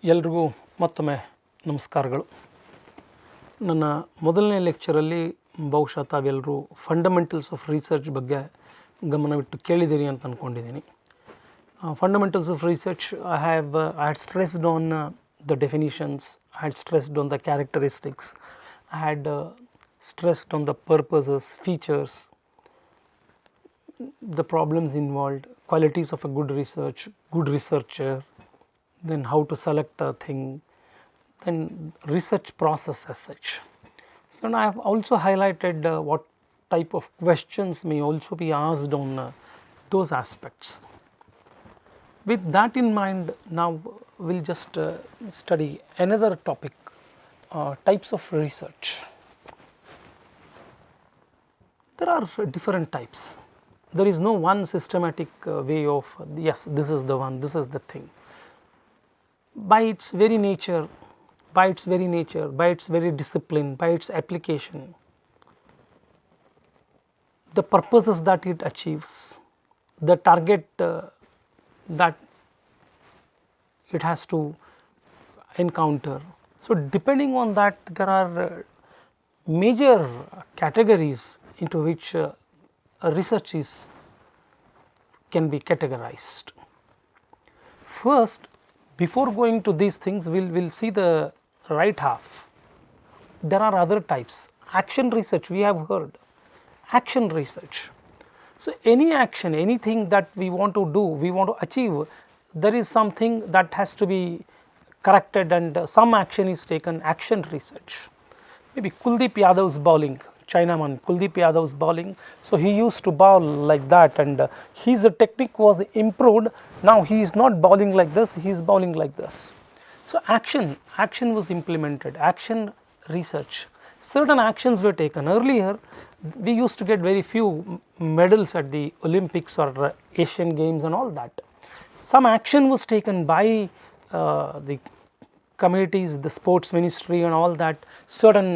ಎಲ್ರಿಗೂ ಮತ್ತೊಮ್ಮೆ ನಮಸ್ಕಾರಗಳು. ನನ್ನ ಮೊದಲನೇ ಲೆಕ್ಚರಲ್ಲಿ ಬಹುಶಃ ತಾವೆಲ್ಲರೂ ಫಂಡಮೆಂಟಲ್ಸ್ ಆಫ್ ರಿಸರ್ಚ್ ಬಗ್ಗೆ ಗಮನವಿಟ್ಟು ಕೇಳಿದ್ದೀರಿ ಅಂತ ಅಂದ್ಕೊಂಡಿದ್ದೀನಿ. Fundamentals of research I had stressed on the definitions, I had stressed on the characteristics, I had stressed on the purposes, features, the problems involved, qualities of a good researcher, then how to select a thing, then research process as such. So, and I have also highlighted what type of questions may also be asked on those aspects. With that in mind, now we will just study another topic, types of research. There are different types. There is no one systematic way of yes, this is the one, this is the thing. By its very nature, by its very discipline, by its application, the purposes that it achieves, the target that it has to encounter. So, depending on that, there are major categories into which research can be categorized. First, before going to these things, we will see the right half. There are other types. Action research, we have heard, action research. So, any action, anything that we want to do, we want to achieve, there is something that has to be corrected and some action is taken, action research. Maybe Kuldeep Yadav's bowling, Chinaman Kuldeep Yadav's bowling. So, he used to bowl like that and his technique was improved. Now, he is not bowling like this, he is bowling like this. So, action was implemented, action research. Certain actions were taken. Earlier, we used to get very few medals at the Olympics or Asian Games and all that. Some action was taken by the committees, the sports ministry and all that. Certain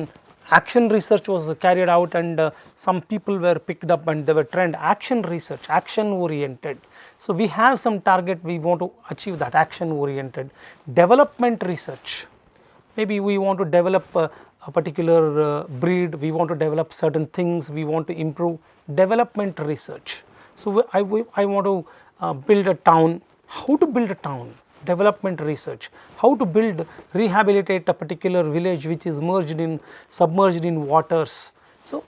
action research was carried out and some people were picked up and they were trained. Action research, action oriented. So, we have some target, we want to achieve that, action oriented. Development research, maybe we want to develop a particular breed, we want to develop certain things, we want to improve. Development research. So, I want to build a town. How to build a town? Development research. How to build, rehabilitate a particular village which is submerged in waters. So,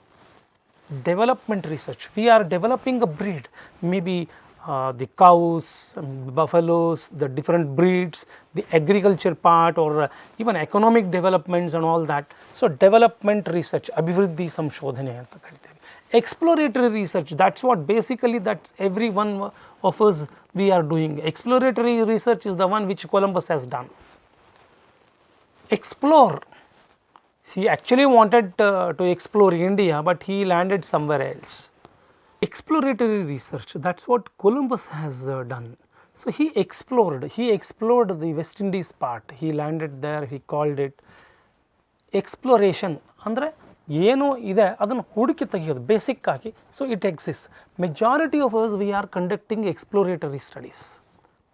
development research. We are developing a breed, maybe the cows, buffaloes, the different breeds, the agriculture part or even economic developments and all that. So, development research, abhivriddhi samshodhane anta kariteve. Exploratory research, that is what basically that's every one of us we are doing. Exploratory research is the one which Columbus has done. Explore, he actually wanted to explore India, but he landed somewhere else. Exploratory research, that is what Columbus has done. So, he explored the West Indies part, he landed there, he called it exploration. Andre ಏನೋ ಇದೆ ಅದನ್ನು ಹುಡುಕಿ ತೆಗೆಯೋದು basic ಆಗಿ. So, it exist. Majority of hours we are conducting exploratory studies.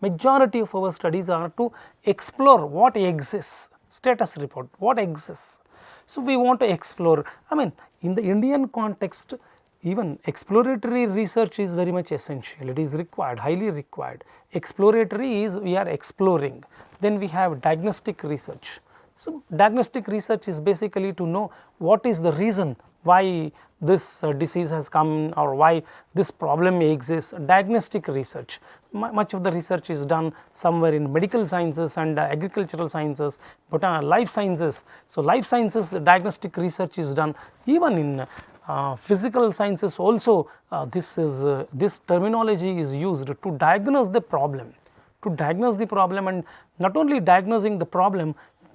Majority of our studies are to explore what exists, status report, what exists. So, we want to explore. I mean, in the Indian context, even exploratory research is very much essential, it is required, highly required. Exploratory is we are exploring. Then we have diagnostic research. So, diagnostic research is basically to know what is the reason why this disease has come or why this problem exists. Diagnostic research, much of the research is done somewhere in medical sciences and agricultural sciences, but life sciences. So, life sciences diagnostic research is done. Even in physical sciences also this terminology is used to diagnose the problem, and not only diagnosing the problem,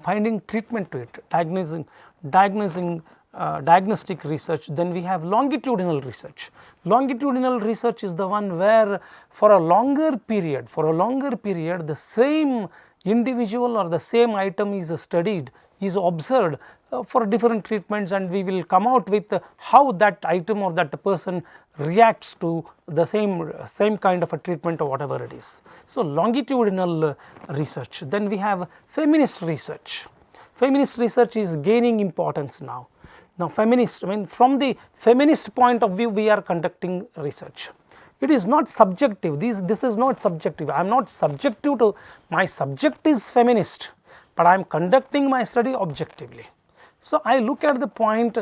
finding treatment to it, diagnostic research. Then we have longitudinal research. Longitudinal research is the one where for a longer period the same individual or the same item is studied is observed for different treatments, and we will come out with how that item or that person reacts to the same kind of a treatment or whatever it is. So, longitudinal research. Then we have feminist research. Feminist research is gaining importance now. Now, feminist, I mean from the feminist point of view we are conducting research. It is not subjective, this is not subjective, I am not subjective to, my subject is feminist, but I am conducting my study objectively. So, I look at the point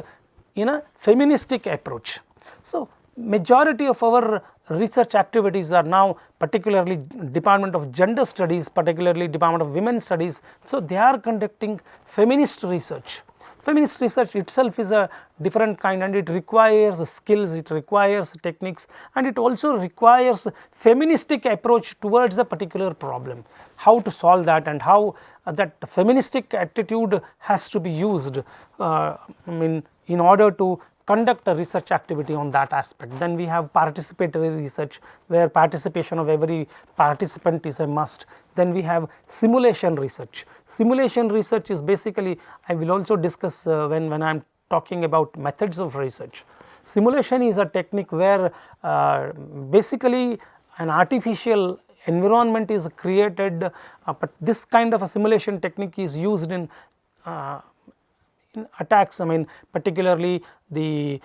in a feministic approach. So, majority of our research activities are now, particularly Department of Gender Studies, particularly Department of Women Studies. So, they are conducting feminist research. Feminist research itself is a different kind, and it requires skills, it requires techniques, and it also requires feministic approach towards a particular problem, how to solve that, and how that feministic attitude has to be used in order to conduct a research activity on that aspect. Then we have participatory research, where participation of every participant is a must. Then we have simulation research. Simulation research is basically, I will also discuss when I am talking about methods of research. Simulation is a technique where basically an artificial environment is created, but this kind of a simulation technique is used in attacks, particularly the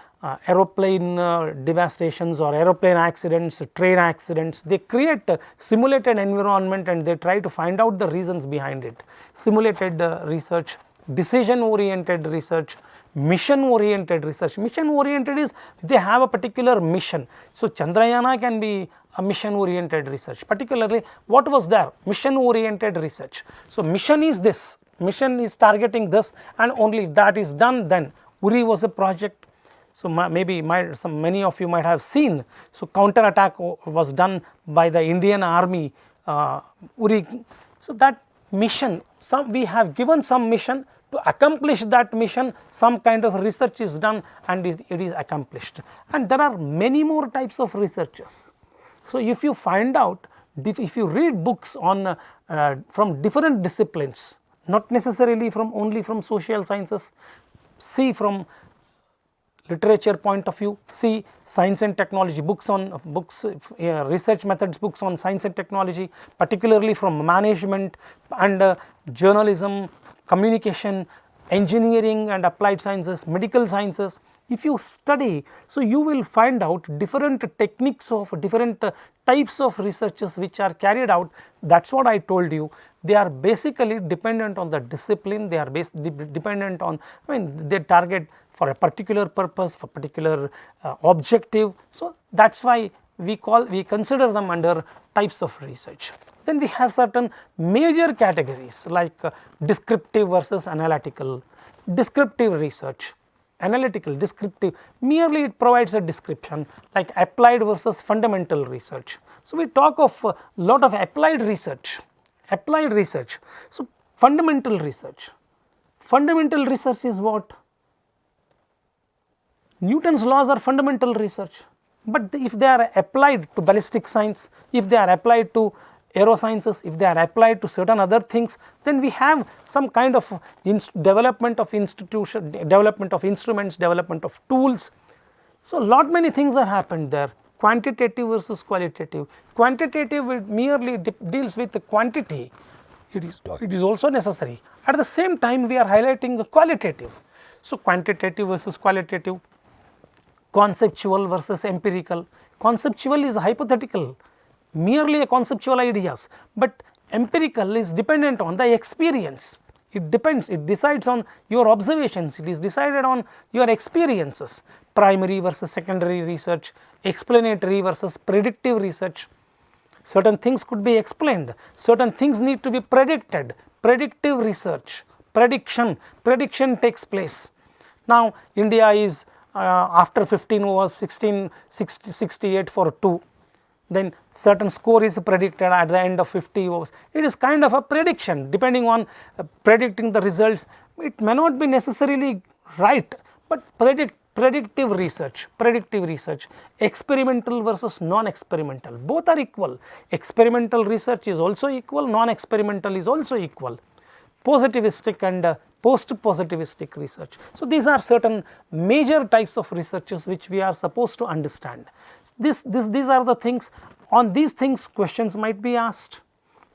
aeroplane devastations or aeroplane accidents, train accidents. They create a simulated environment and they try to find out the reasons behind it. Simulated research, decision oriented research, mission oriented research. Mission oriented is they have a particular mission. So, Chandrayana can be a mission oriented research, particularly what was there, mission oriented research. So, mission is this, mission is targeting this, and only if that is done, then URI was a project. So, maybe many of you might have seen. So, counter attack was done by the Indian army, URI. So, that mission, we have given some mission, to accomplish that mission some kind of research is done and it is accomplished, and there are many more types of researches. So, if you find out, if you read books on from different disciplines, not necessarily only from social sciences, see from literature point of view, see science and technology books research methods books on science and technology, particularly from management and journalism, communication, engineering and applied sciences, medical sciences. If you study, so you will find out different techniques of different types of researches which are carried out. That is what I told you. They are basically dependent on the discipline, they are dependent on, they target for a particular purpose, for particular objective. So, that is why we consider them under types of research. Then we have certain major categories like descriptive versus analytical. Descriptive research, analytical, descriptive, merely it provides a description, like applied versus fundamental research. So, we talk of a lot of applied research. So, fundamental research is what? Newton's laws are fundamental research, but if they are applied to ballistic science, if they are applied to aerosciences, if they are applied to certain other things, then we have some kind of development of institution, development of instruments, development of tools. So, lot many things have happened there. Quantitative versus qualitative. Quantitative merely deals with the quantity, it is also necessary. At the same time, we are highlighting the qualitative. So, quantitative versus qualitative, conceptual versus empirical. Conceptual is hypothetical, merely a conceptual ideas, but empirical is dependent on the experience. It depends, it decides on your observations, it is decided on your experiences. Primary versus secondary research, explanatory versus predictive research. Certain things could be explained, certain things need to be predicted. Predictive research, prediction takes place. Now, India is after 15 overs 68 for 2, then certain score is predicted at the end of 50 overs. It is kind of a prediction, depending on predicting the results. It may not be necessarily right, but predictive research, experimental versus non-experimental, both are equal. Experimental research is also equal, non-experimental is also equal. Positivistic and post-positivistic research. So, these are certain major types of researches which we are supposed to understand. These are the things, on these things questions might be asked.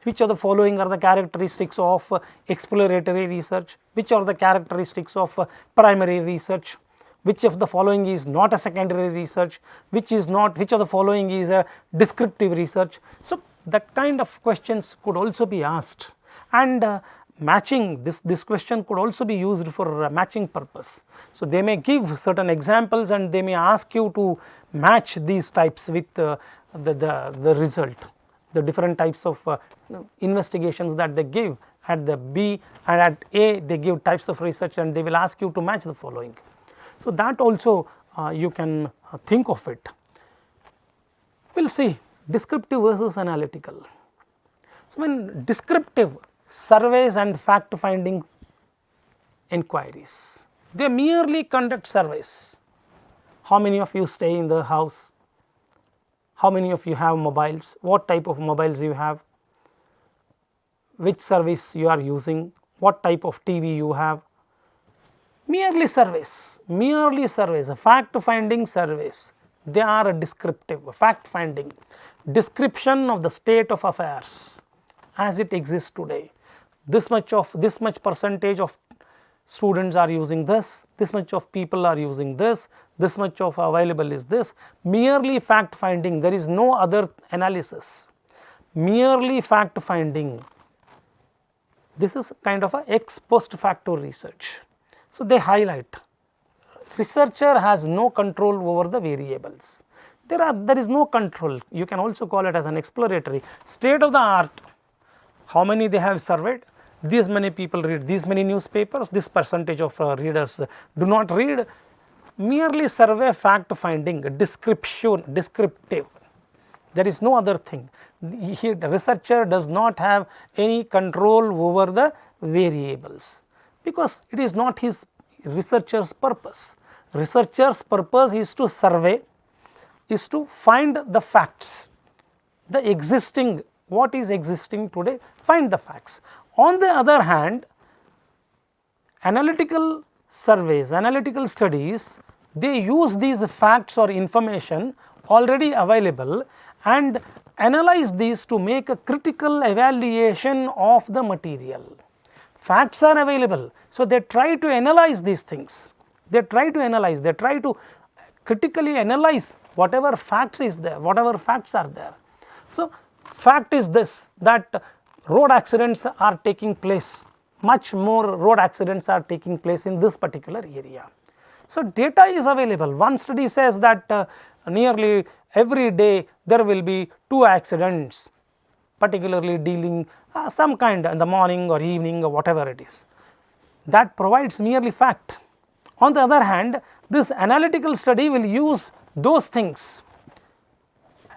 Which of the following are the characteristics of exploratory research, which are the characteristics of primary research, which of the following is not a secondary research, which is not, which of the following is a descriptive research. So, that kind of questions could also be asked, and matching this question could also be used for matching purpose. So, they may give certain examples and they may ask you to match these types with the result, the different types of investigations that they give at the B, and at A they give types of research and they will ask you to match the following. So, that also you can think of it. We will see descriptive versus analytical. So, when descriptive surveys and fact finding inquiries, they merely conduct surveys. How many of you stay in the house? How many of you have mobiles? What type of mobiles you have? Which service you are using? What type of TV you have? Merely surveys, fact finding surveys. They are a descriptive, fact finding, description of the state of affairs as it exists today. This much percentage of students are using this much of people are using this much of available is this. Merely fact finding, there is no other analysis, merely fact finding. This is kind of a ex post facto research. So, they highlight researcher has no control over the variables. There is no control. You can also call it as an exploratory state of the art. How many they have surveyed? These many people read these many newspapers, this percentage of readers do not read. Merely survey, fact finding, descriptive. There is no other thing. The researcher does not have any control over the variables, because it is not his researcher's purpose. Researcher's purpose is to survey, is to find the facts, the existing, what is existing today, find the facts. On the other hand, analytical surveys, analytical studies, they use these facts or information already available and analyze these to make a critical evaluation of the material. Facts are available, so they try to analyze these things. They try to critically analyze whatever facts is there, whatever facts are there. So, fact is this, that road accidents are taking place, much more road accidents are taking place in this particular area. So, data is available. One study says that nearly every day there will be 2 accidents, particularly dealing some kind in the morning or evening or whatever it is. That provides merely fact. On the other hand, this analytical study will use those things,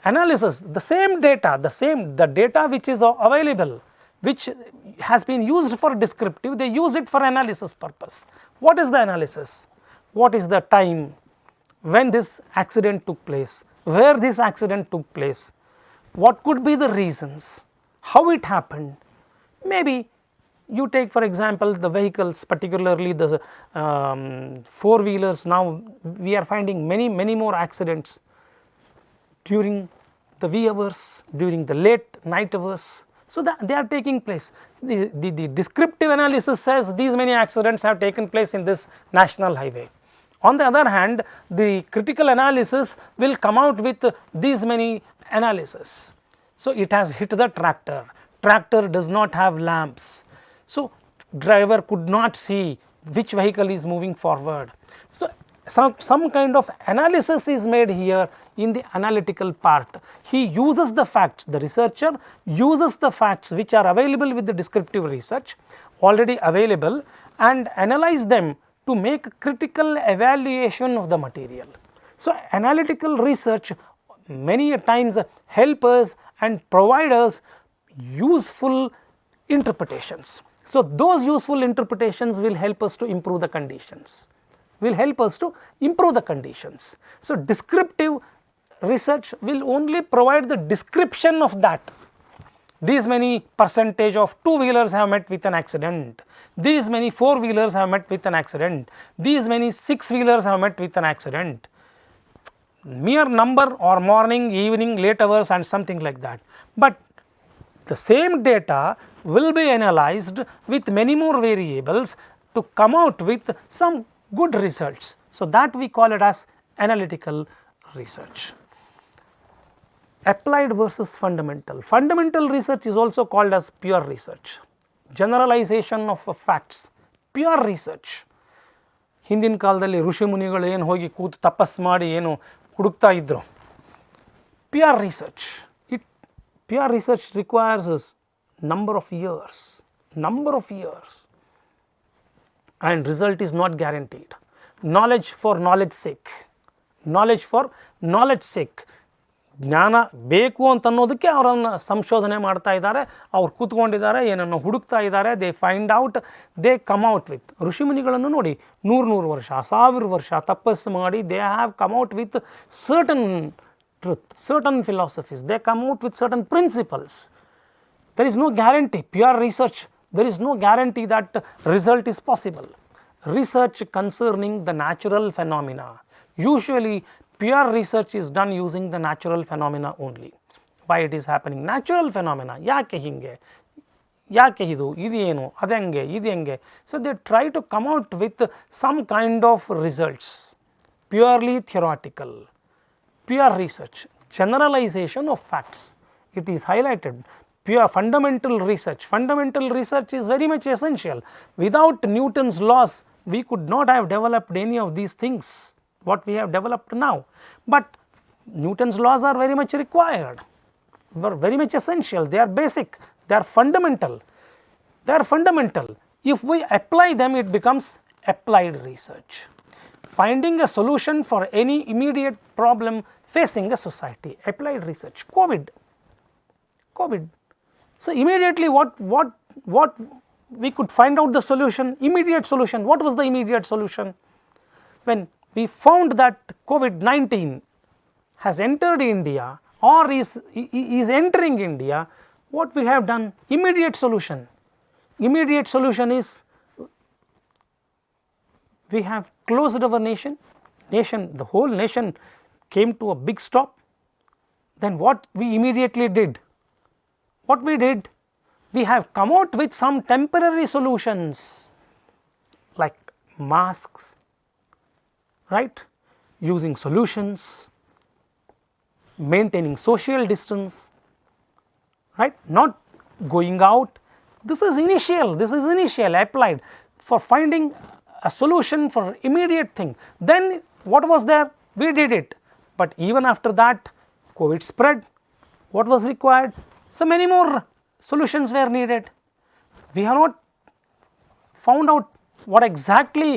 analysis, the same data, the data which is available, which has been used for descriptive, they use it for analysis purpose. What is the analysis? What is the time when this accident took place, where this accident took place, what could be the reasons, how it happened. Maybe you take for example the vehicles, particularly the 4-wheelers. Now we are finding many more accidents during the wee hours, during the late night hours. So, they are taking place. The descriptive analysis says these many accidents have taken place in this national highway. On the other hand, the critical analysis will come out with these many analysis. So, it has hit the tractor. Tractor does not have lamps. So, driver could not see which vehicle is moving forward. So, some kind of analysis is made here in the analytical part. He uses the facts, the researcher uses the facts which are available with the descriptive research already available and analyze them to make a critical evaluation of the material. So, analytical research many a times help us and provide us useful interpretations. So, those useful interpretations will help us to improve the conditions, So, descriptive research will only provide the description of that, these many percentage of two-wheelers have met with an accident, these many four-wheelers have met with an accident, these many six-wheelers have met with an accident, mere number or morning, evening, late hours and something like that. But the same data will be analyzed with many more variables to come out with some good results. So, that we call it as analytical research. Applied versus fundamental. Fundamental research is also called as pure research, generalization of facts, pure research. ಹಿಂದಿನ ಕಾಲದಲ್ಲಿ ಋಷಿ ಮುನಿಗಳು ಏನು ಹೋಗಿ ಕೂತು ತಪಸ್ಸು ಮಾಡಿ ಏನು ಹುಡುಕ್ತಾ ಇದ್ರು. Pure research, pure research requires a number of years and result is not guaranteed. Knowledge for knowledge sake, ಜ್ಞಾನ ಬೇಕು ಅಂತ ಅನ್ನೋದಕ್ಕೆ ಅವರನ್ನು ಸಂಶೋಧನೆ ಮಾಡ್ತಾ ಇದ್ದಾರೆ, ಅವ್ರು ಕೂತ್ಕೊಂಡಿದ್ದಾರೆ, ಏನನ್ನು ಹುಡುಕ್ತಾ ಇದ್ದಾರೆ, they find out, they come out with. ಋಷಿಮುನಿಗಳನ್ನು ನೋಡಿ 100 ವರ್ಷ 1000 ವರ್ಷ ತಪಸ್ಸು ಮಾಡಿ they have come out with certain truth, certain philosophies, they come out with certain principles. There is no guarantee, pure research, there is no guarantee that result is possible. Research concerning the natural phenomena, usually pure research is done using the natural phenomena only. Why it is happening? Natural phenomena, ಯಾಕೆ ಹಿಂಗೆ, ಯಾಕೆ ಇದು ಏನು, ಅದೆಂಗೆ, ಇದು ಹೆಂಗೆ. So, they try to come out with some kind of results, purely theoretical. Pure research, generalization of facts, it is highlighted. Pure fundamental research is very much essential. Without Newton's laws, we could not have developed any of these things what we have developed now. But Newton's laws are very much required, very much essential, they are basic, they are fundamental. If we apply them, it becomes applied research. Finding a solution for any immediate problem facing a society, applied research. COVID. So, immediately what we could find out the solution, immediate solution. What was the immediate solution? When we found that COVID-19 has entered India or is entering India, what we have done? Immediate solution. Immediate solution is we have closed our nation, the whole nation came to a big stop. Then what we immediately did? We have come out with some temporary solutions like masks, right, using solutions, maintaining social distance, right, not going out. This is initial applied for finding a solution for immediate thing. Then what was there? We did it. But even after that, COVID spread. What was required? So many more solutions were needed. We have not found out what exactly,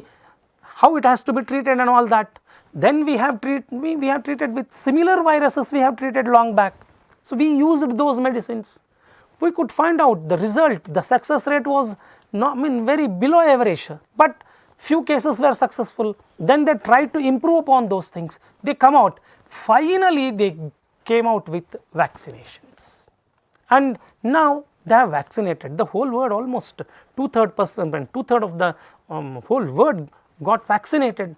how it has to be treated and all that. Then we have treated with similar viruses we have treated long back. So we used those medicines. We could find out the result, the success rate was not, very below average, but few cases were successful. Then they tried to improve upon those things, they come out, finally they came out with vaccinations, and now they have vaccinated the whole world, almost 2/3% and 2/3 of the whole world got vaccinated.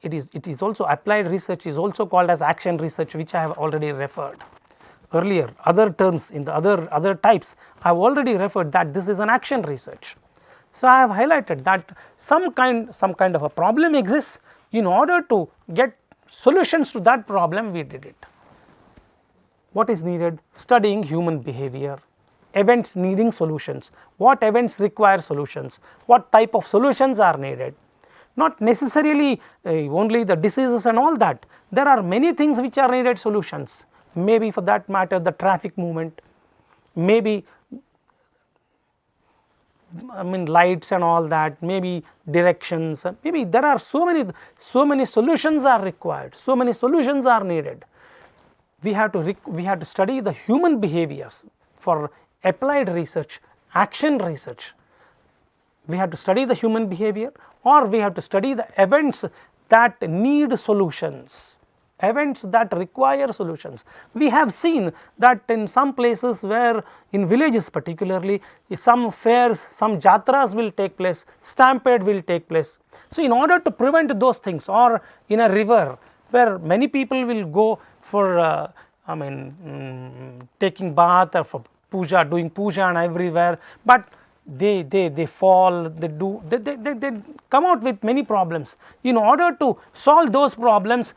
It is also applied research, is also called as action research, which I have already referred earlier. Other terms in the other types I have already referred that this is an action research. So, I have highlighted that some kind of a problem exists. In order to get solutions to that problem, we did it. What is needed? Studying human behavior, events needing solutions, what events require solutions, what type of solutions are needed. Not necessarily only the diseases and all that, there are many things which are needed solutions. Maybe for that matter the traffic movement, maybe lights and all that, maybe directions, maybe there are so many solutions are required, so many solutions are needed. We have to study the human behaviors for applied research, action research. We have to study the human behavior, or we have to study the events that need solutions. events that require solutions. We have seen that in some places where in villages particularly, if some fairs, some jatras will take place, stampede will take place. So, in order to prevent those things, or in a river where many people will go for taking bath or for puja, doing puja and everywhere, but they fall, they come out with many problems. In order to solve those problems,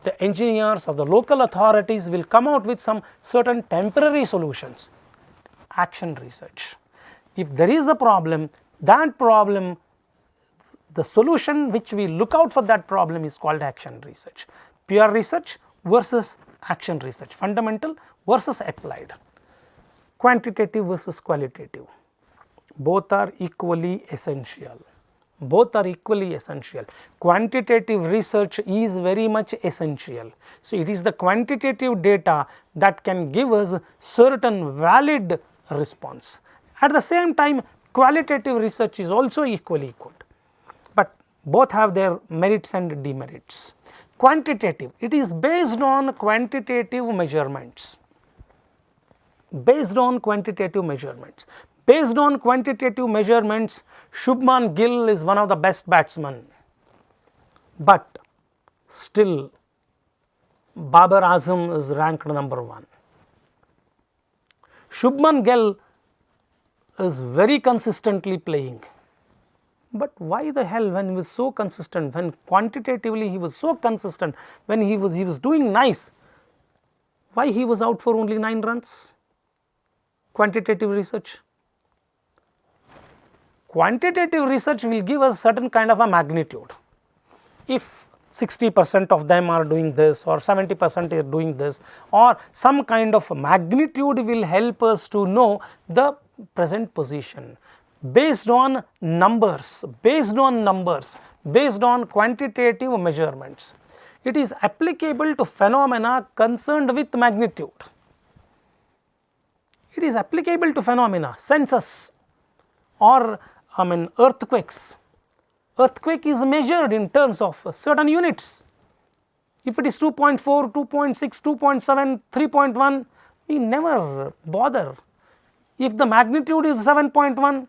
the engineers or the local authorities will come out with some certain temporary solutions. Action research. If there is a problem, that problem, the solution which we look out for that problem is called action research. Pure research versus action research, fundamental versus applied, quantitative versus qualitative, both are equally essential. Both are equally essential. Quantitative research is very much essential. So, it is the quantitative data that can give us certain valid response. At the same time, qualitative research is also equally good, but both have their merits and demerits. Quantitative, it is based on quantitative measurements, based on quantitative measurements. Based on quantitative measurements, Shubman Gill is one of the best batsmen, but still Babar Azam is ranked number 1. Shubman Gill is very consistently playing, but why the hell, when he was so consistent, when quantitatively he was so consistent, when he was doing nice, why he was out for only 9 runs? Quantitative research. Quantitative research will give us certain kind of a magnitude. If 60% of them are doing this, or 70% are doing this, or some kind of magnitude will help us to know the present position. Based on numbers, based on quantitative measurements, it is applicable to phenomena concerned with magnitude. It is applicable to phenomena, census, or earthquakes. Earthquake is measured in terms of certain units. If it is 2.4, 2.6, 2.7, 3.1, we never bother. If the magnitude is 7.1,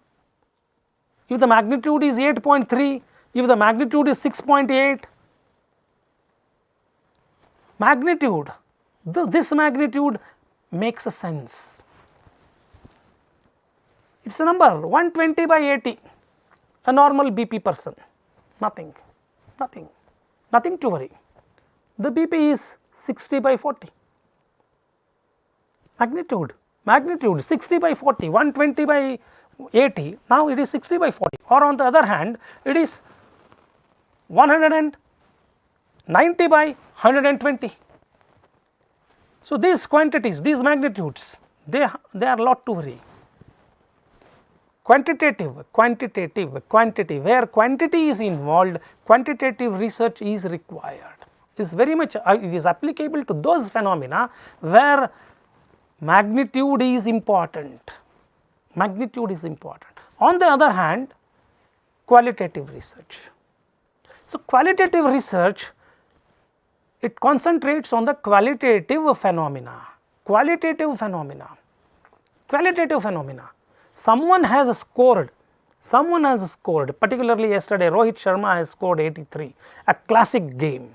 if the magnitude is 8.3, if the magnitude is 6.8, magnitude, this magnitude makes a sense. It is a number 120 by 80, a normal BP person, nothing to worry. The BP is 60 by 40, magnitude 60 by 40, 120 by 80, now it is 60 by 40, or on the other hand it is 190 by 120. So, these quantities, these magnitudes, they are a lot to worry. Quantitative, where quantity is involved, quantitative research is required, is very much, it is applicable to those phenomena where magnitude is important. On the other hand, qualitative research. So, qualitative research, it concentrates on the qualitative phenomena. Someone has scored, particularly yesterday Rohit Sharma has scored 83, a classic game.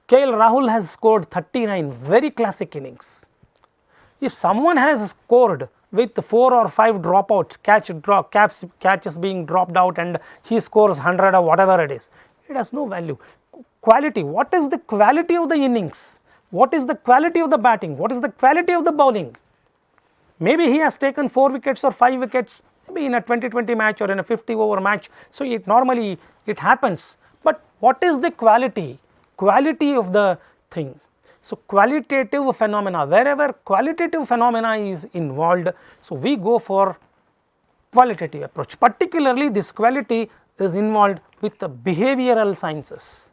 KL Rahul has scored 39, very classic innings. If someone has scored with 4 or 5 dropouts, catches being dropped out, and he scores 100 or whatever it is, it has no value. Quality, what is the quality of the innings? What is the quality of the batting? What is the quality of the bowling? Maybe he has taken 4 wickets or 5 wickets, maybe in a 20-20 match or in a 50 over match. So, it normally it happens, but what is the quality of the thing? So, qualitative phenomena, wherever qualitative phenomena is involved, so we go for qualitative approach. Particularly this quality is involved with the behavioral sciences.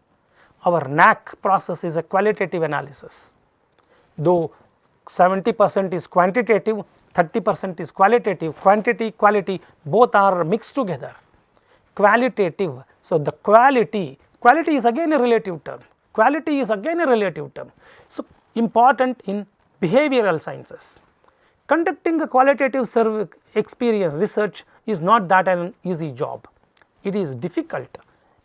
Our NAC process is a qualitative analysis, though 70% is quantitative, 30% is qualitative, quantity, quality, both are mixed together. Qualitative, so the quality is again a relative term. Quality is again a relative term. So, important in behavioral sciences. Conducting a qualitative experience research is not that an easy job. It is difficult.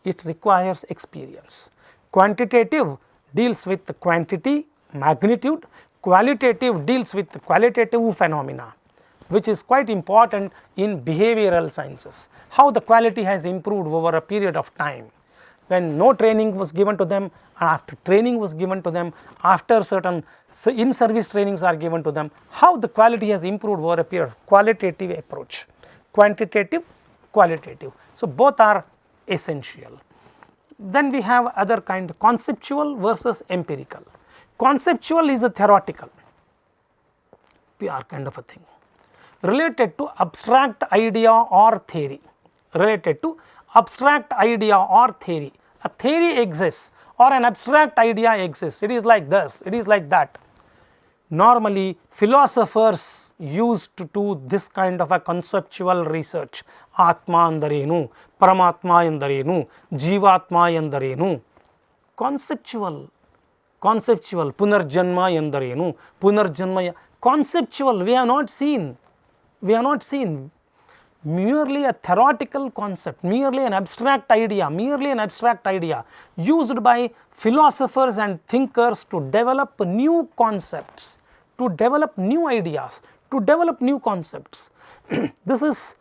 It requires experience. Quantitative deals with the quantity, magnitude. Qualitative deals with the qualitative phenomena, which is quite important in behavioral sciences. How the quality has improved over a period of time. When no training was given to them, after training was given to them, after certain in-service trainings are given to them, how the quality has improved over a period. Qualitative approach, quantitative, qualitative. So, both are essential. Then we have other kind, conceptual versus empirical. Conceptual is a theoretical, PR kind of a thing, related to abstract idea or theory, related to abstract idea or theory. A theory exists or an abstract idea exists, it is like this, it is like that. Normally philosophers used to do this kind of a conceptual research. Atma andarenu, Paramatma endarenu, Jivatma endarenu. Conceptual, Punarjanma endarenu, Punarjanma, conceptual we have not seen, merely a theoretical concept, merely an abstract idea, used by philosophers and thinkers to develop new concepts, to develop new ideas, to develop new concepts. This is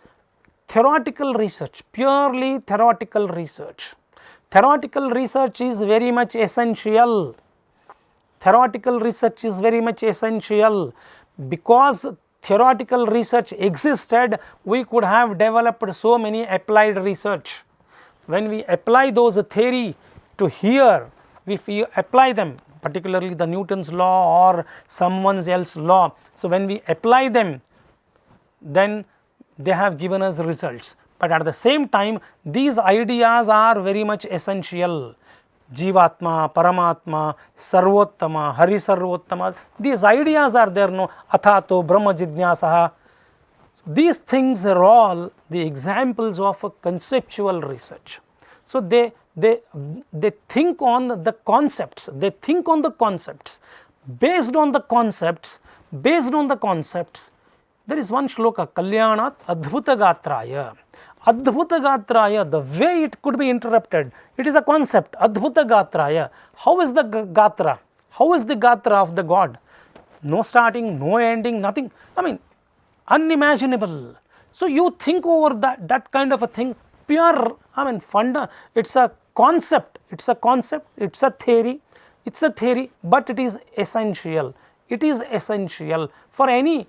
theoretical research, purely theoretical research. Theoretical research is very much essential. Theoretical research is very much essential. Because theoretical research existed, we could have developed so many applied research. When we apply those theory to here, if we apply them, particularly the Newton's law or someone else's law, so when we apply them, then they have given us results. But at the same time, these ideas are very much essential. Jivatma, Paramatma, Sarvottama, Hari Sarvottama, these ideas are there, no, Athato, Brahma Jidnyasaha. These things are all the examples of a conceptual research. So, they think on the concepts, based on the concepts, there is one shloka, Kalyanat Adbhuta Gatraya. Adbhuta Gatraya, the way it could be interrupted, it is a concept, Adbhuta Gatraya. How is the Gatra? How is the Gatra of the God? No starting, no ending, nothing, I mean unimaginable. So, you think over that kind of a thing, pure, I mean it is a concept, it is a theory, but it is essential. It is essential for any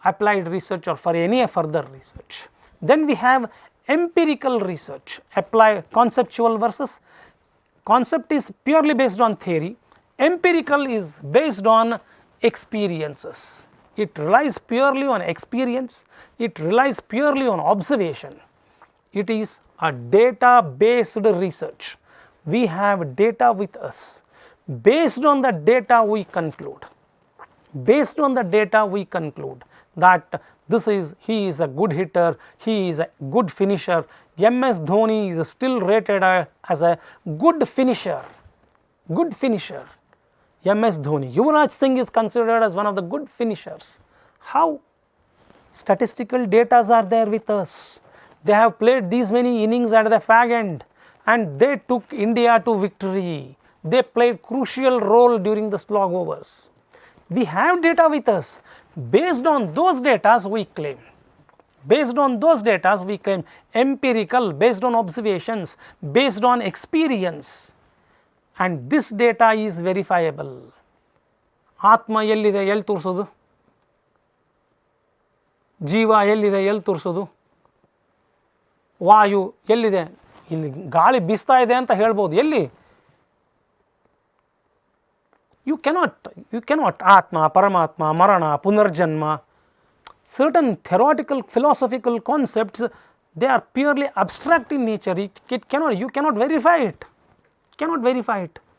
applied research or for any further research. Then we have empirical research, applied conceptual versus concept is purely based on theory, empirical is based on experiences. It relies purely on experience, it relies purely on observation. It is a data based research. We have data with us. Based on the data we conclude. Based on the data we conclude that he is a good hitter, he is a good finisher. MS Dhoni is still rated as a good finisher. MS Dhoni. Yuvraj Singh is considered as one of the good finishers. How? Statistical data are there with us. They have played these many innings at the fag end and they took India to victory. They played crucial role during the slog overs. We have data with us. Based on those data we claim. Empirical, based on observations, based on experience, and this data is verifiable. Atma ellide elli torsodu, Jiva ellide elli torsodu, Vayu ellide illi ಗಾಳಿ ಬೀಸ್ತಾ ಇದೆ ಅಂತ ಹೇಳ್ಬೋದು. ಎಲ್ಲಿ? You cannot Atma, Paramatma, Marana, Punarjanma, certain theoretical philosophical concepts, they are purely abstract in nature. You cannot verify it.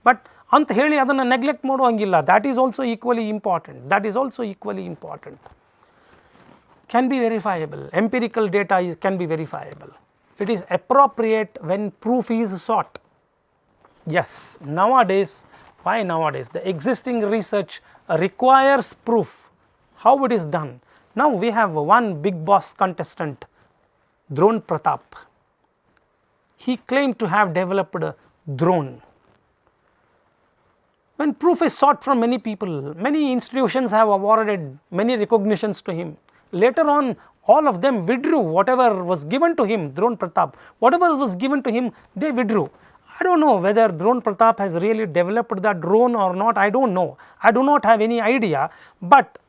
But ant heli adanna neglect ಮಾಡುವಂಗಿಲ್ಲ. That is also equally important. Can be verifiable. Empirical data can be verifiable. It is appropriate when proof is sought. Yes, nowadays, why nowadays? The existing research requires proof. How it is done? Now we have one big boss contestant, Drone Pratap. He claimed to have developed a drone. When proof is sought from many people, many institutions have awarded many recognitions to him. Later on, all of them withdrew whatever was given to him, Drone Pratap, whatever was given to him, they withdrew. I do not know whether Drone Pratap has really developed that drone or not, I do not know. I do not have any idea, but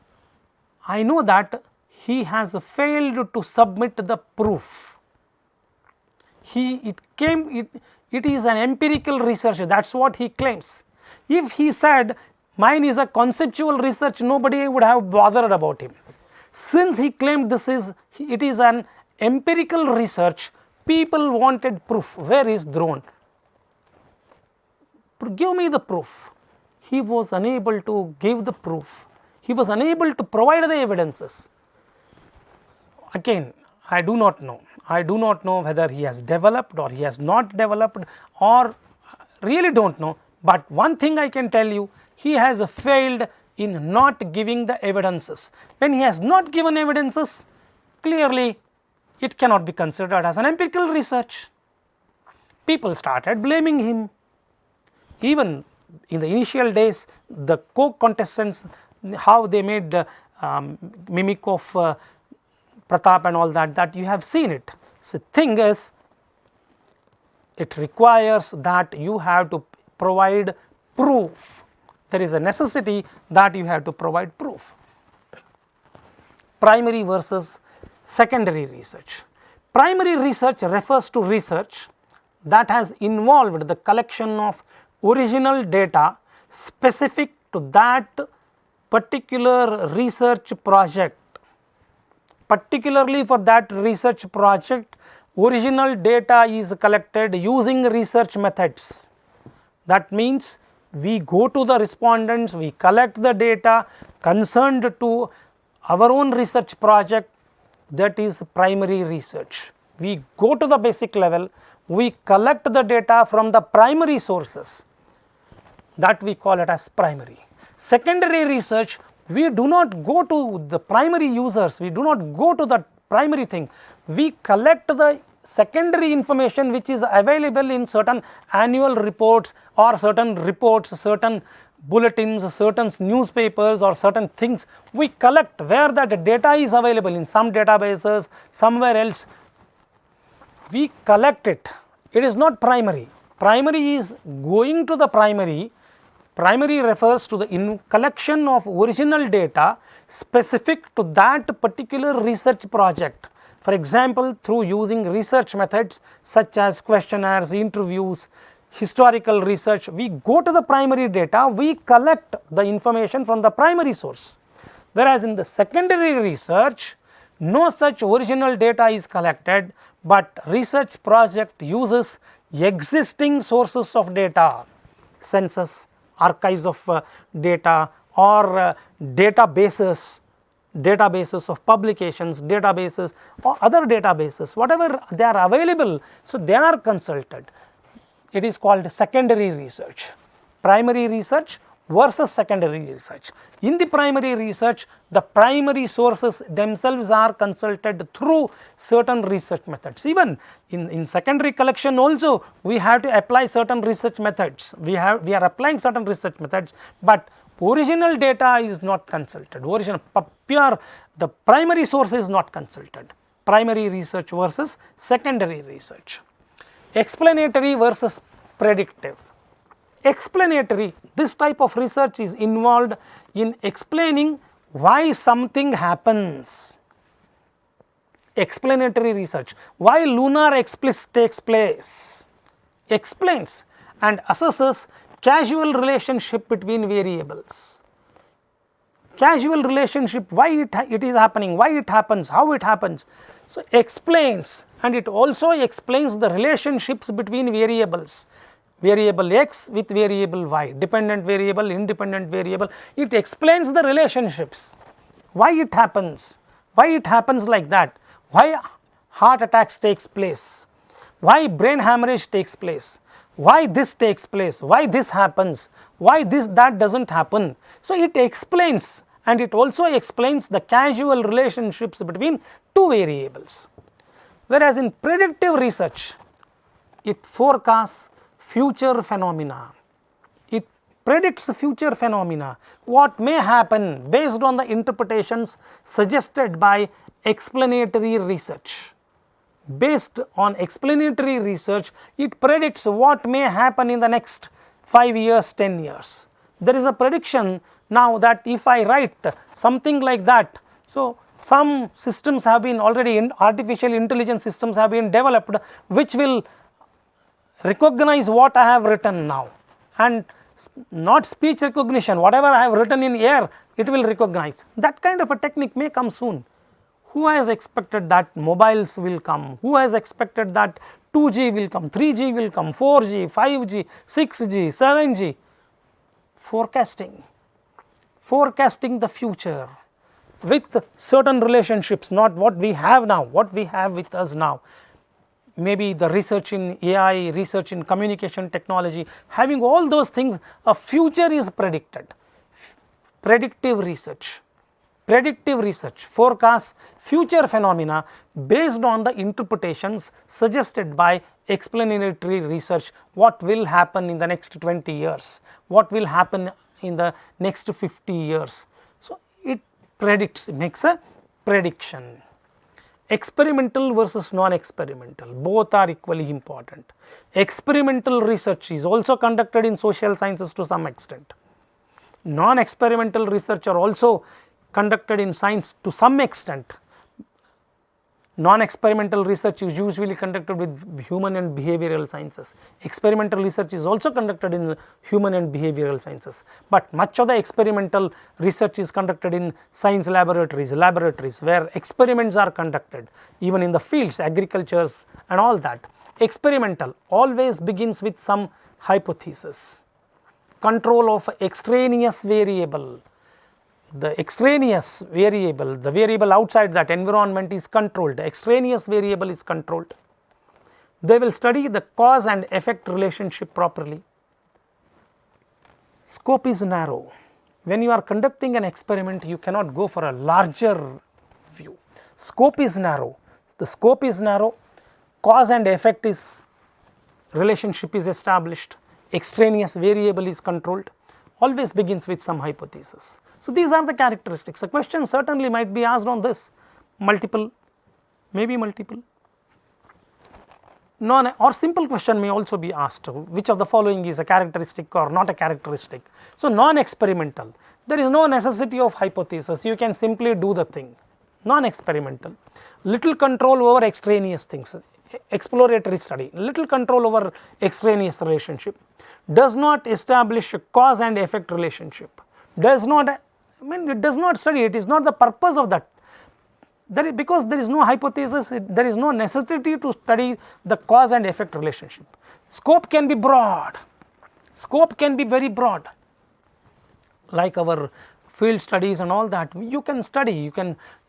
I know that he has failed to submit the proof. It is an empirical research, that is what he claims. If he said mine is a conceptual research, nobody would have bothered about him. Since he claimed it is an empirical research, people wanted proof. Where is drone? Give me the proof. He was unable to give the proof. He was unable to provide the evidences. Again, I do not know. I do not know whether he has developed or he has not developed, or really do not know. But one thing I can tell you, he has failed in not giving the evidences. When he has not given evidences, clearly it cannot be considered as an empirical research. People started blaming him. Even in the initial days, the co-contestants, how they made mimic of Pratap and all that you have seen it. So, the thing is, it requires that you have to provide proof. There is a necessity that you have to provide proof. Primary versus secondary research. Primary research refers to research that has involved the collection of original data specific to that particular research project. Particularly for that research project, original data is collected using research methods. That means we go to the respondents, we collect the data concerned to our own research project, that is primary research. We go to the basic level, we collect the data from the primary sources, that we call it as primary. Secondary research, we do not go to the primary users, we do not go to the primary thing, we collect the secondary information which is available in certain annual reports or certain reports, certain bulletins, certain newspapers or certain things we collect where that data is available in some databases, somewhere else, we collect it. It is not primary. Primary is going to the primary. Primary refers to the collection of original data specific to that particular research project. For example, through using research methods such as questionnaires, interviews, historical research, we go to the primary data, we collect the information from the primary source. Whereas in the secondary research, no such original data is collected, but research project uses existing sources of data, census, archives of data, or databases of publications, databases or other databases, whatever they are available, so they are consulted. It is called secondary research. Primary research versus secondary research. In the primary research, the primary sources themselves are consulted through certain research methods. Even in secondary collection also, we have to apply certain research methods. We are applying certain research methods, but original data is not consulted. The primary source is not consulted. Primary research versus secondary research. Explanatory versus predictive. Explanatory, this type of research is involved in explaining why something happens. Explanatory research, why lunar eclipse takes place, explains and assesses causal relationship between variables. Causal relationship, why it is happening, why it happens, how it happens. So, explains, and it also explains the relationships between variables. Variable x with variable y, dependent variable, independent variable, it explains the relationships, why it happens like that, why heart attacks takes place, why brain hemorrhage takes place, why this takes place, why this happens, why that does not happen. So, it explains, and it also explains the causal relationships between two variables, whereas in predictive research it forecasts future phenomena, it predicts future phenomena, what may happen based on the interpretations suggested by explanatory research. Based on explanatory research, it predicts what may happen in the next 5 years, 10 years. There is a prediction now that if I write something like that, so some systems have been already, artificial intelligence systems have been developed which will recognize what I have written now, and not speech recognition, whatever I have written in air it will recognize. That kind of a technique may come soon. Who has expected that mobiles will come? Who has expected that 2G will come, 3G will come, 4G, 5G, 6G, 7G? Forecasting the future with certain relationships, not what we have now, what we have with us now. Maybe the research in AI, research in communication technology, having all those things, a future is predicted. Predictive research forecasts future phenomena based on the interpretations suggested by explanatory research. What will happen in the next 20 years, what will happen in the next 50 years. So, it predicts, makes a prediction. Experimental versus non-experimental, both are equally important. Experimental research is also conducted in social sciences to some extent. Non-experimental research are also conducted in science to some extent. Non-experimental research is usually conducted with human and behavioral sciences. Experimental research is also conducted in human and behavioral sciences, but much of the experimental research is conducted in science laboratories where experiments are conducted, even in the fields, agricultures and all that. Experimental always begins with some hypothesis, control of extraneous variable. The extraneous variable, the variable outside that environment is controlled, the extraneous variable is controlled. They will study the cause and effect relationship properly. Scope is narrow. When you are conducting an experiment, you cannot go for a larger view. Scope is narrow. The scope is narrow, cause and effect is relationship is established, extraneous variable is controlled, always begins with some hypothesis. So, these are the characteristics. A question certainly might be asked on this, multiple, maybe multiple. Non or simple question may also be asked, which of the following is a characteristic or not a characteristic. So, non-experimental, there is no necessity of hypothesis, you can simply do the thing. Non-experimental, little control over extraneous things, exploratory study, little control over extraneous relationship, does not establish a cause and effect relationship, does not, it does not study, it is not the purpose of that. Because there is no hypothesis, there is no necessity to study the cause and effect relationship. Scope can be broad, scope can be very broad, like our field studies and all that. You can study,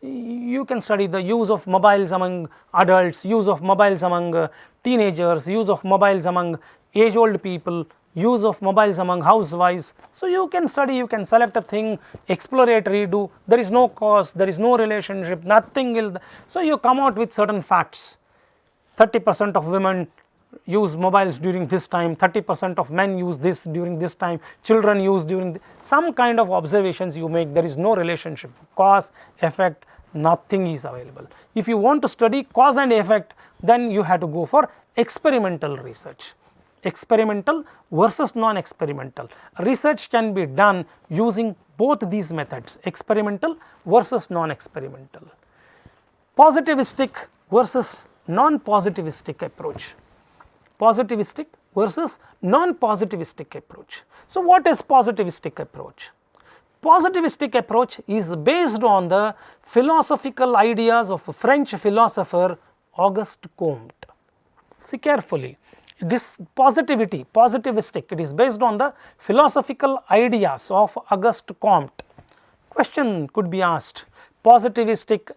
you can study the use of mobiles among adults, use of mobiles among teenagers, use of mobiles among age old people, use of mobiles among housewives. So, you can study, you can select a thing, exploratory, do, there is no cause, there is no relationship, nothing will. So, you come out with certain facts, 30% of women use mobiles during this time, 30% of men use this during this time, children use during some kind of observations you make, there is no relationship, cause, effect, nothing is available. If you want to study cause and effect, then you have to go for experimental research. Experimental versus non-experimental. Research can be done using both these methods, experimental versus non-experimental. Positivistic versus non-positivistic approach. Positivistic versus non-positivistic approach. So, what is positivistic approach? Positivistic approach is based on the philosophical ideas of a French philosopher Auguste Comte. See carefully, this positivistic, it is based on the philosophical ideas of Auguste Comte. Question could be asked, positivistic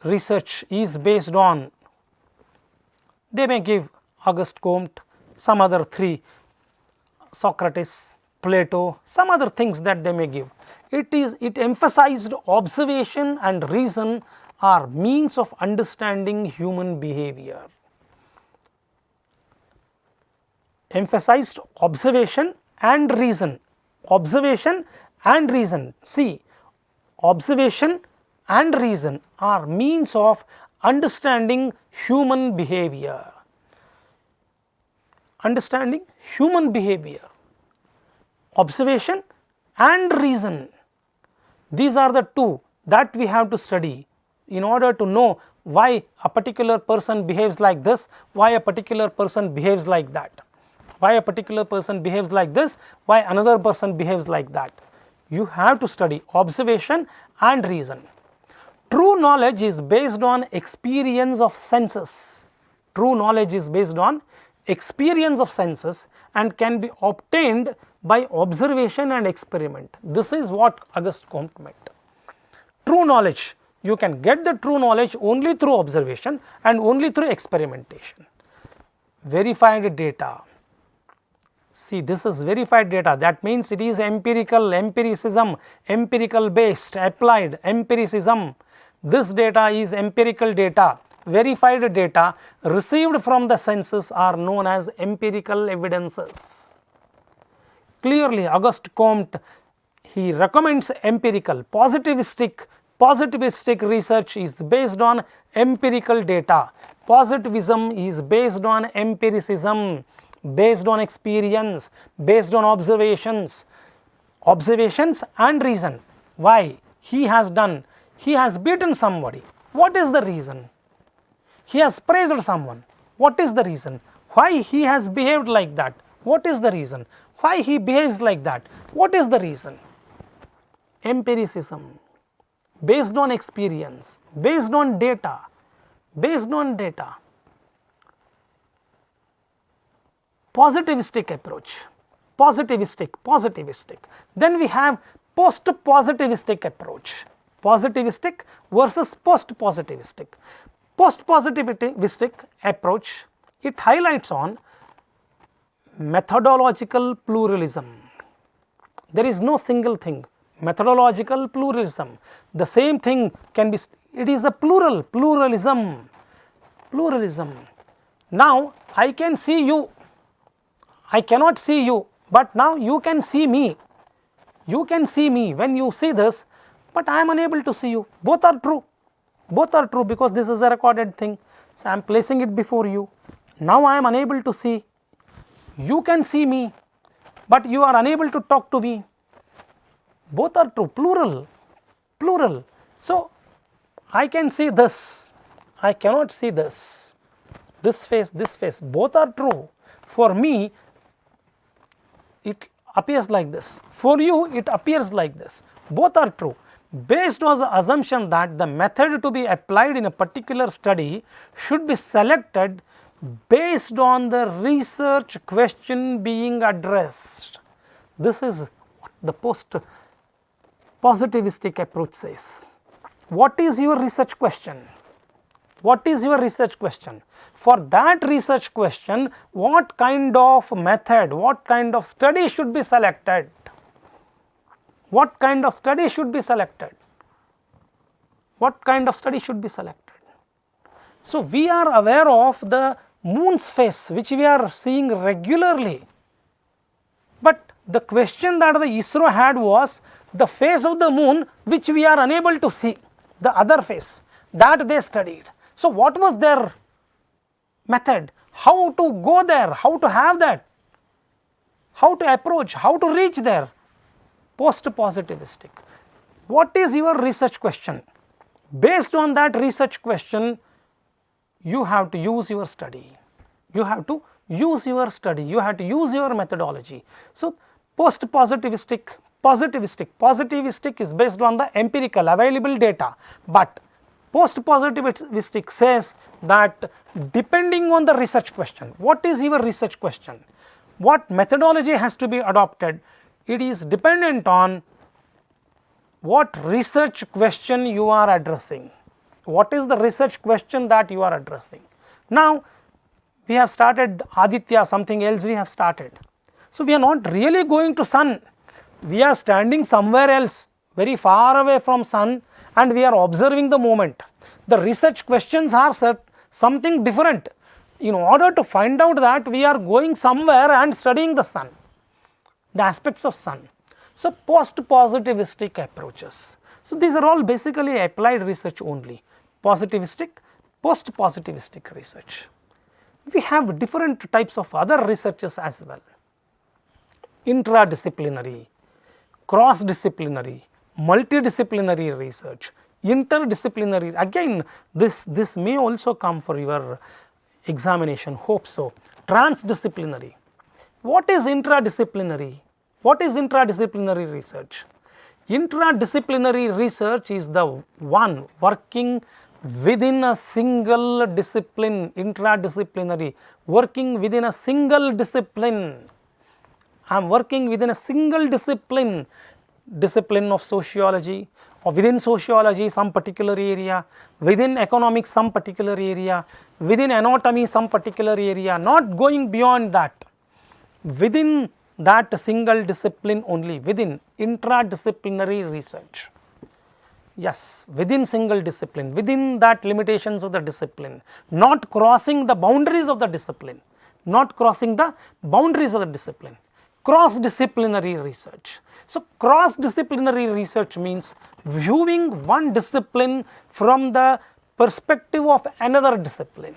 research is based on, they may give Auguste Comte, some other 3, Socrates, Plato, some other things that they may give. It emphasized observation and reason are means of understanding human behavior. Emphasized observation and reason, observation and reason. See, observation and reason are means of understanding human behavior. Understanding human behavior, observation and reason. These are the 2 that we have to study in order to know why a particular person behaves like this, why a particular person behaves like that, why a particular person behaves like this, why another person behaves like that. You have to study observation and reason. True knowledge is based on experience of senses. True knowledge is based on experience of senses and can be obtained by observation and experiment. This is what Auguste Comte meant. True knowledge, you can get the true knowledge only through observation and only through experimentation. Verified data. See, this is verified data, that means it is empirical, empiricism, empirical based, applied empiricism. This data is empirical data. Verified data received from the senses are known as empirical evidences. Clearly, Auguste Comte, he recommends empirical, positivistic research is based on empirical data. Positivism is based on empiricism, based on experience, based on observations and reason. Why? He has beaten somebody. What is the reason? He has praised someone. What is the reason? Why he has behaved like that? What is the reason? Why he behaves like that? What is the reason? Empiricism, based on experience, based on data, Positivistic approach, positivistic. Then we have post-positivistic approach, positivistic versus post-positivistic. Post-positivistic approach, it highlights on methodological pluralism. There is no single thing, methodological pluralism. The same thing can be, it is a pluralism. Now, I can see you, I cannot see you, but now you can see me. You can see me when you see this, but I am unable to see you. Both are true. Both are true because this is a recorded thing. So, I am placing it before you. Now, I am unable to see. You can see me, but you are unable to talk to me. Both are true, plural. So, I can see this, I cannot see this face, both are true. For me, it appears like this, for you it appears like this, both are true. Based on the assumption that the method to be applied in a particular study should be selected based on the research question being addressed. This is what the post-positivistic approach says. What is your research question? What is your research question? For that research question, what kind of method, what kind of study should be selected? What kind of study should be selected? What kind of study should be selected? So, we are aware of the moon's face which we are seeing regularly, but the question that the ISRO had was the face of the moon which we are unable to see, the other face that they studied. So, what was their method? How to go there? How to have that? How to approach? How to reach there? Post-positivistic. What is your research question? Based on that research question, you have to use your study. You have to use your study. You have to use your methodology. So, post-positivistic, positivistic is based on the empirical available data, but post-positivistic says that depending on the research question, what is your research question? What methodology has to be adopted? It is dependent on what research question you are addressing. What is the research question that you are addressing? Now, we have started Aditya, something else we have started. So, we are not really going to sun, we are standing somewhere else very far away from sun and we are observing the moment. The research questions are something different. In order to find out that, we are going somewhere and studying the sun, the aspects of sun. So, post-positivistic approaches. So, these are all basically applied research only, positivistic, post-positivistic research. We have different types of other researches as well, intradisciplinary, cross-disciplinary, multidisciplinary research, interdisciplinary. Again, this may also come for your examination, hope so. Transdisciplinary. What is intradisciplinary? What is intradisciplinary research? Intradisciplinary research is the one working within a single discipline, intradisciplinary, working within a single discipline. I am working within a single discipline, discipline of sociology, or within sociology some particular area, within economics some particular area, within anatomy some particular area, not going beyond that, within that single discipline only, within intradisciplinary research. Yes, within single discipline, within that limitations of the discipline, not crossing the boundaries of the discipline, not crossing the boundaries of the discipline. Cross-disciplinary research. So, cross-disciplinary research means viewing one discipline from the perspective of another discipline.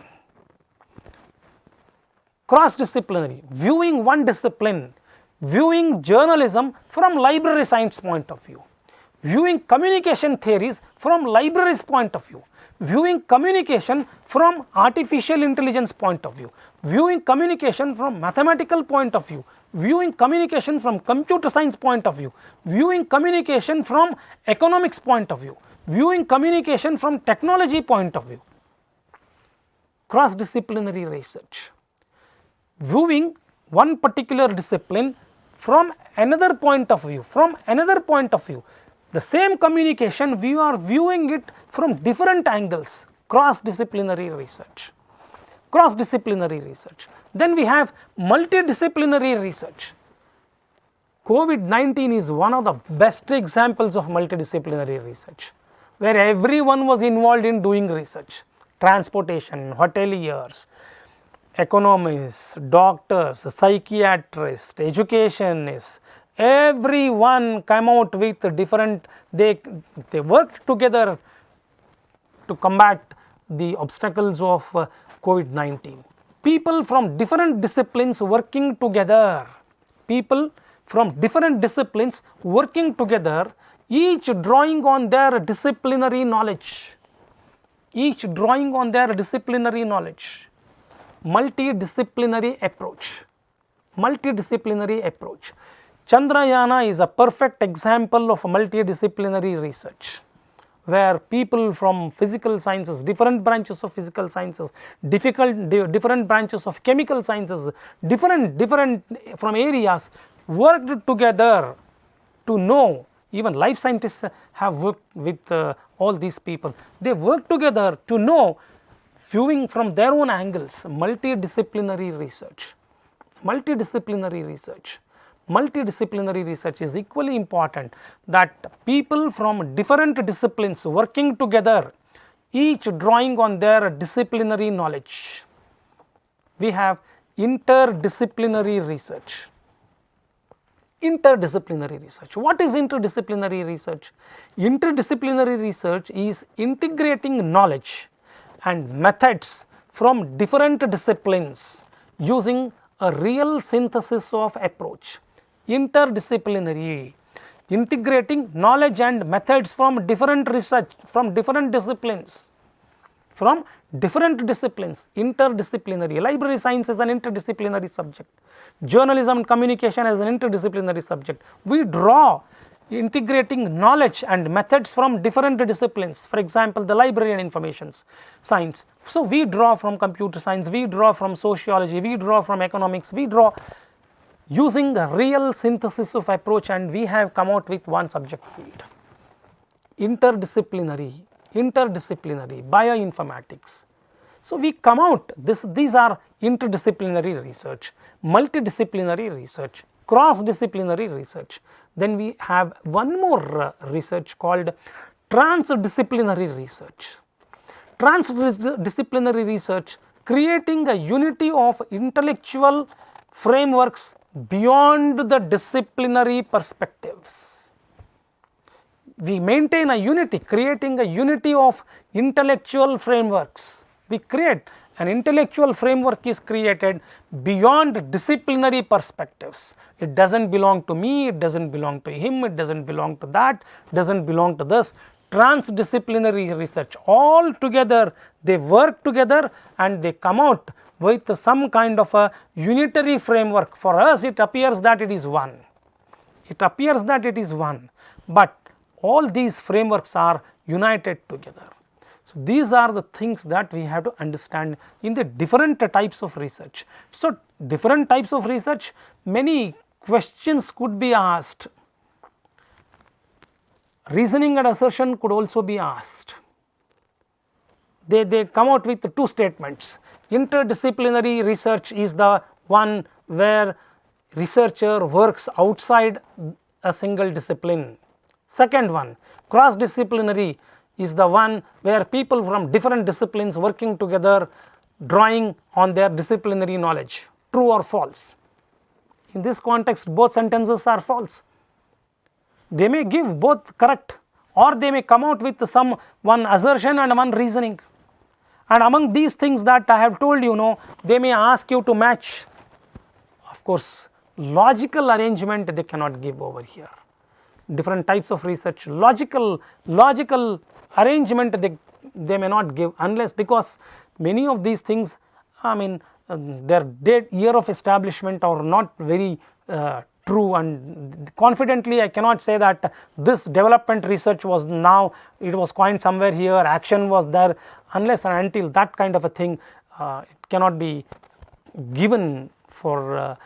Cross-disciplinary, viewing one discipline, viewing journalism from library science point of view, viewing communication theories from library's point of view, viewing communication from artificial intelligence point of view, viewing communication from mathematical point of view, viewing communication from computer science point of view, viewing communication from economics point of view, viewing communication from technology point of view. Cross-disciplinary research, viewing one particular discipline from another point of view, the same communication we are viewing it from different angles, cross-disciplinary research. Cross-disciplinary research. Then we have multidisciplinary research. COVID-19 is one of the best examples of multidisciplinary research, where everyone was involved in doing research, transportation, hoteliers, economists, doctors, psychiatrists, educationists, everyone came out with different, they worked together to combat the obstacles of COVID-19. People from different disciplines working together, people from different disciplines working together, each drawing on their disciplinary knowledge, multidisciplinary approach. Chandrayana is a perfect example of multidisciplinary research, where people from physical sciences, different branches of physical sciences, different branches of chemical sciences, different from areas worked together to know. Even life scientists have worked with all these people. They work together to know, viewing from their own angles, multidisciplinary research. Multidisciplinary research is equally important, that people from different disciplines working together, each drawing on their disciplinary knowledge. We have interdisciplinary research. What is interdisciplinary research? Interdisciplinary research is integrating knowledge and methods from different disciplines using a real synthesis of approach. Interdisciplinary, integrating knowledge and methods from different research, from different disciplines, interdisciplinary. Library science is an interdisciplinary subject, journalism and communication is an interdisciplinary subject. We draw integrating knowledge and methods from different disciplines, for example, the library and information science. So, we draw from computer science, we draw from sociology, we draw from economics, we draw using a real synthesis of approach, and we have come out with one subject field. Interdisciplinary, bioinformatics, So, we come out these are interdisciplinary research, multidisciplinary research, cross-disciplinary research. Then we have one more research called transdisciplinary research. Transdisciplinary research, creating a unity of intellectual frameworks beyond the disciplinary perspectives. We maintain a unity, creating a unity of intellectual frameworks. We create an intellectual framework is created beyond disciplinary perspectives. It does not belong to me, it does not belong to him, it does not belong to that, does not belong to this. Transdisciplinary research, all together they work together and they come out with some kind of a unitary framework. For us it appears that it is one, but all these frameworks are united together. So, these are the things that we have to understand in the different types of research. So, different types of research, many questions could be asked, reasoning and assertion could also be asked. They come out with two statements. Interdisciplinary research is the one where researcher works outside a single discipline. Second one, cross-disciplinary is the one where people from different disciplines working together, drawing on their disciplinary knowledge. True or false? In this context, both sentences are false. They may give both correct, or they may come out with one assertion and one reasoning. And among these things that I have told you, they may ask you to match. Of course, logical arrangement they cannot give over here. Different types of research, logical arrangement they may not give, unless, because many of these things, I mean, their year of establishment are not very true, and confidently I cannot say that this development research was now, it was coined somewhere here, action was there, unless and until that kind of a thing it cannot be given for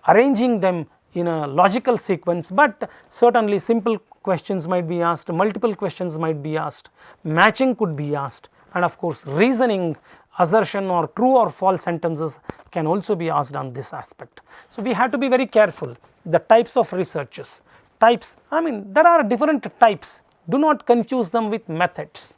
arranging them in a logical sequence, but certainly simple questions might be asked, multiple questions might be asked, matching could be asked, and of course reasoning, assertion or true or false sentences can also be asked on this aspect. So, we have to be very careful. The types of researches, types, I mean there are different types, do not confuse them with methods.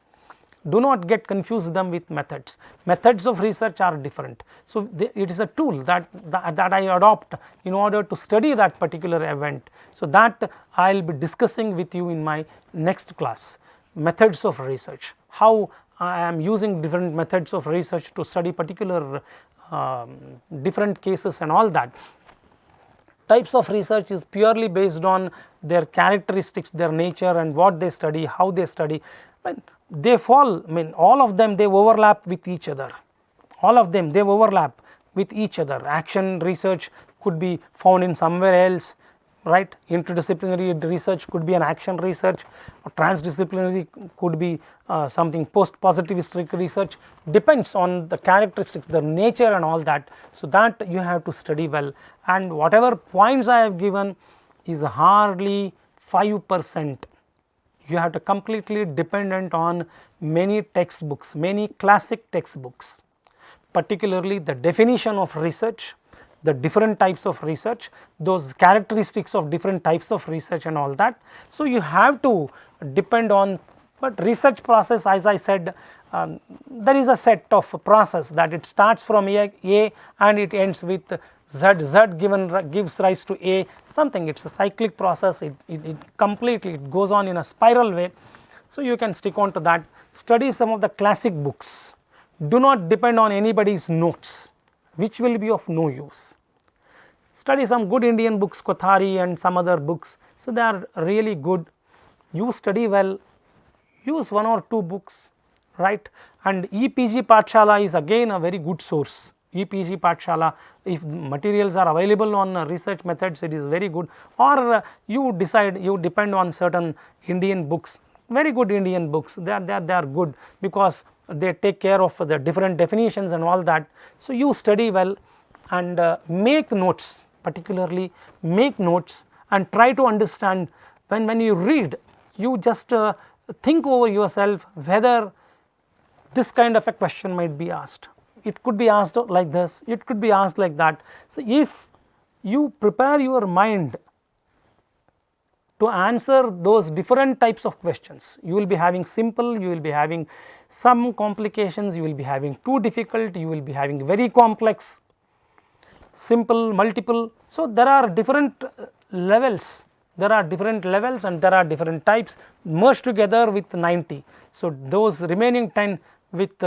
Do not get confused them with methods. Methods of research are different. So, it is a tool that I adopt in order to study that particular event. So, that I will be discussing with you in my next class, methods of research, how I am using different methods of research to study particular different cases and all that. Types of research is purely based on their characteristics, their nature and what they study, how they study. They fall, I mean all of them they overlap with each other, all of them they overlap with each other. Action research could be found in somewhere else, right. Interdisciplinary research could be an action research, or transdisciplinary could be something positivistic research, depends on the characteristics, the nature and all that. So, that you have to study well, and whatever points I have given is hardly 5%. You have to completely dependent on many textbooks, many classic textbooks, particularly the definition of research, the different types of research, those characteristics of different types of research and all that. So, you have to depend on, but research process, as I said, there is a set of process that it starts from A and it ends with Z gives rise to A something. It is a cyclic process, it completely it goes on in a spiral way. So, you can stick on to that, study some of the classic books, do not depend on anybody's notes which will be of no use. Study some good Indian books, Kothari and some other books, so they are really good. You study well, use one or two books, right. And EPG Pathshala is again a very good source. EPG Pathshala, if materials are available on research methods, it is very good, or you depend on certain Indian books, very good Indian books, they are good because they take care of the different definitions and all that. So, you study well and make notes, particularly make notes and try to understand. When you read, you just think over yourself whether this kind of a question might be asked. It could be asked like this, it could be asked like that. So, if you prepare your mind to answer those different types of questions, you will be having simple, you will be having some complications, you will be having too difficult, you will be having very complex, simple, multiple. So, there are different levels, and there are different types merged together with 90. So, those remaining 10 with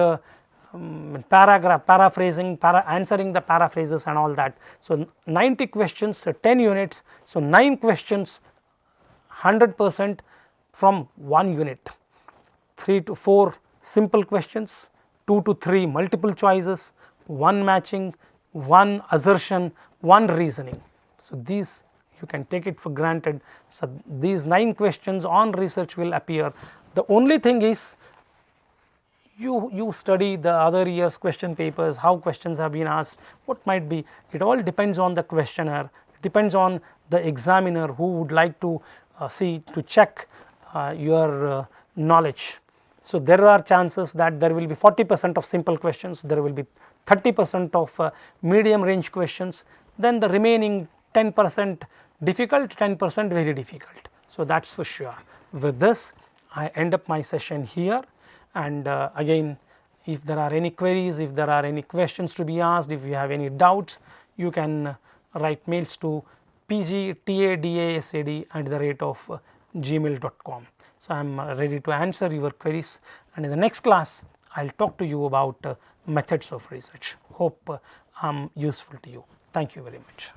paraphrasing, answering the paraphrases and all that. So, 90 questions, 10 units. So, 9 questions 100% from 1 unit, 3 to 4 simple questions, 2 to 3 multiple choices, 1 matching, 1 assertion, 1 reasoning. So, these you can take it for granted. So, these 9 questions on research will appear. The only thing is you study the other year's question papers, how questions have been asked, what might be, it all depends on the questionnaire, it depends on the examiner who would like to check your knowledge. So, there are chances that there will be 40% of simple questions, there will be 30% of medium range questions, then the remaining 10% difficult, 10% very difficult. So, that is for sure. With this I end up my session here, and again, if there are any queries, if there are any questions to be asked, if you have any doubts, you can write mails to pgtadasad@gmail.com. So, I am ready to answer your queries, and in the next class I will talk to you about methods of research. Hope I am useful to you. Thank you very much.